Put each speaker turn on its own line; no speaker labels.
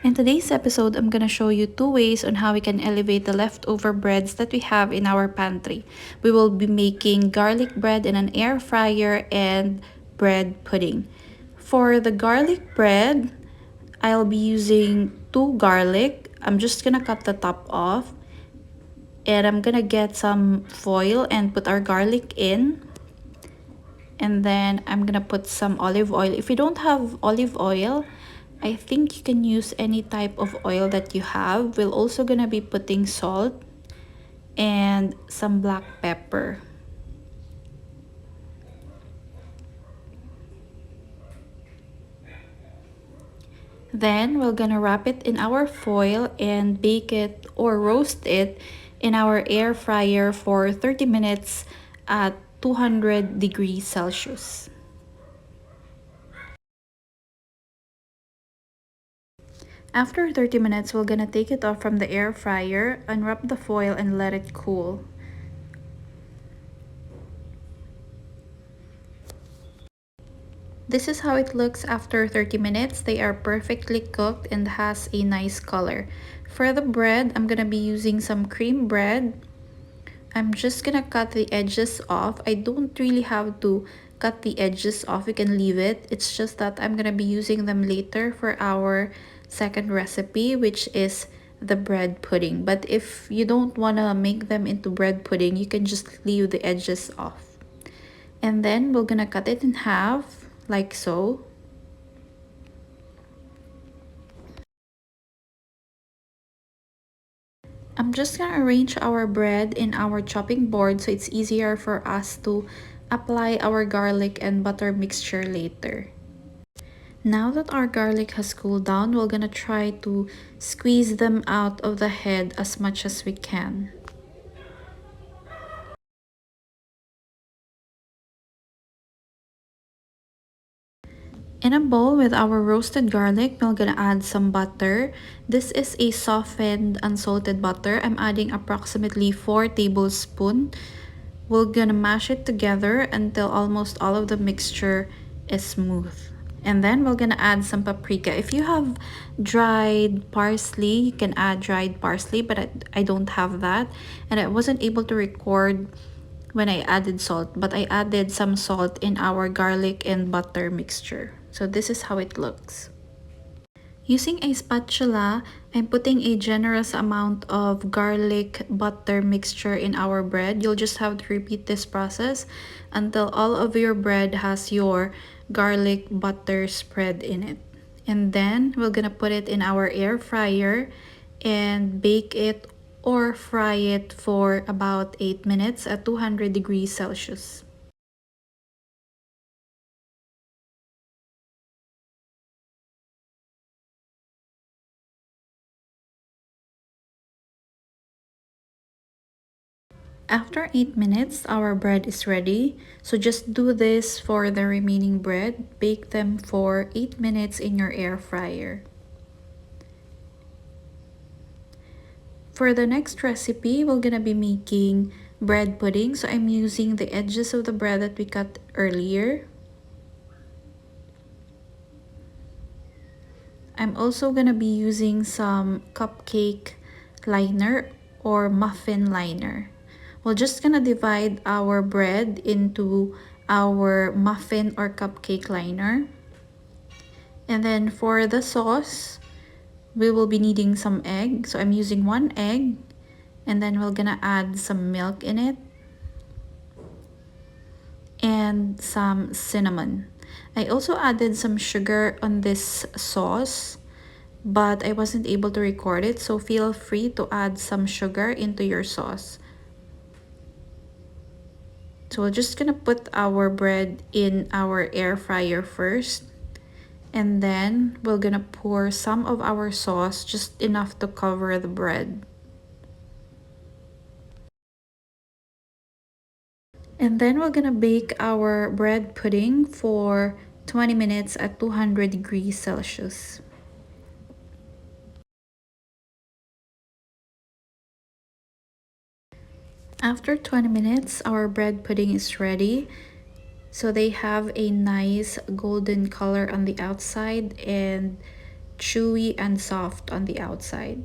In today's episode, I'm gonna show you 2 ways on how we can elevate the leftover breads that we have in our pantry. We will be making garlic bread in an air fryer and bread pudding. For the garlic bread, I'll be using 2 garlic. I'm just gonna cut the top off and I'm gonna get some foil and put our garlic in. And then I'm gonna put some olive oil. If you don't have olive oil, I think you can use any type of oil that you have. We're also gonna be putting salt and some black pepper. Then we're gonna wrap it in our foil and bake it or roast it in our air fryer for 30 minutes at 200 degrees Celsius. After 30 minutes, we're gonna take it off from the air fryer, unwrap the foil and let it cool. This is how it looks after 30 minutes. They are perfectly cooked and has a nice color. For the bread, I'm gonna be using some cream bread. I'm just gonna cut the edges off. I don't really have to cut the edges off. You can leave it. It's just that I'm gonna be using them later for our second recipe, which is the bread pudding. But if you don't wanna make them into bread pudding, you can just leave the edges off. And then we're gonna cut it in half like so. I'm just gonna arrange our bread in our chopping board so it's easier for us to apply our garlic and butter mixture later. Now that our garlic has cooled down, we're gonna try to squeeze them out of the head as much as we can. In a bowl with our roasted garlic, we're gonna add some butter. This is a softened, unsalted butter. I'm adding approximately 4 tablespoons. We're gonna mash it together until almost all of the mixture is smooth. And then we're gonna add some paprika. If you have dried parsley, you can add dried parsley, but I don't have that. And I wasn't able to record when I added salt, but I added some salt in our garlic and butter mixture. So this is how it looks. Using a spatula, I'm putting a generous amount of garlic butter mixture in our bread. You'll just have to repeat this process until all of your bread has your garlic butter spread in it. And then we're gonna put it in our air fryer and bake it or fry it for about 8 minutes at 200 degrees Celsius. After 8 minutes, our bread is ready. So just do this for the remaining bread. Bake them for 8 minutes in your air fryer. For the next recipe, we're gonna be making bread pudding. So I'm using the edges of the bread that we cut earlier. I'm also gonna be using some cupcake liner or muffin liner. We're just gonna divide our bread into our muffin or cupcake liner. And then for the sauce, we will be needing some egg. So I'm using 1 egg. And then we're gonna add some milk in it. And some cinnamon. I also added some sugar on this sauce, but I wasn't able to record it. So feel free to add some sugar into your sauce. So we're just gonna put our bread in our air fryer first. And then we're gonna pour some of our sauce, just enough to cover the bread. And then we're gonna bake our bread pudding for 20 minutes at 200 degrees Celsius. After 20 minutes, our bread pudding is ready. So they have a nice golden color on the outside and chewy and soft on the outside.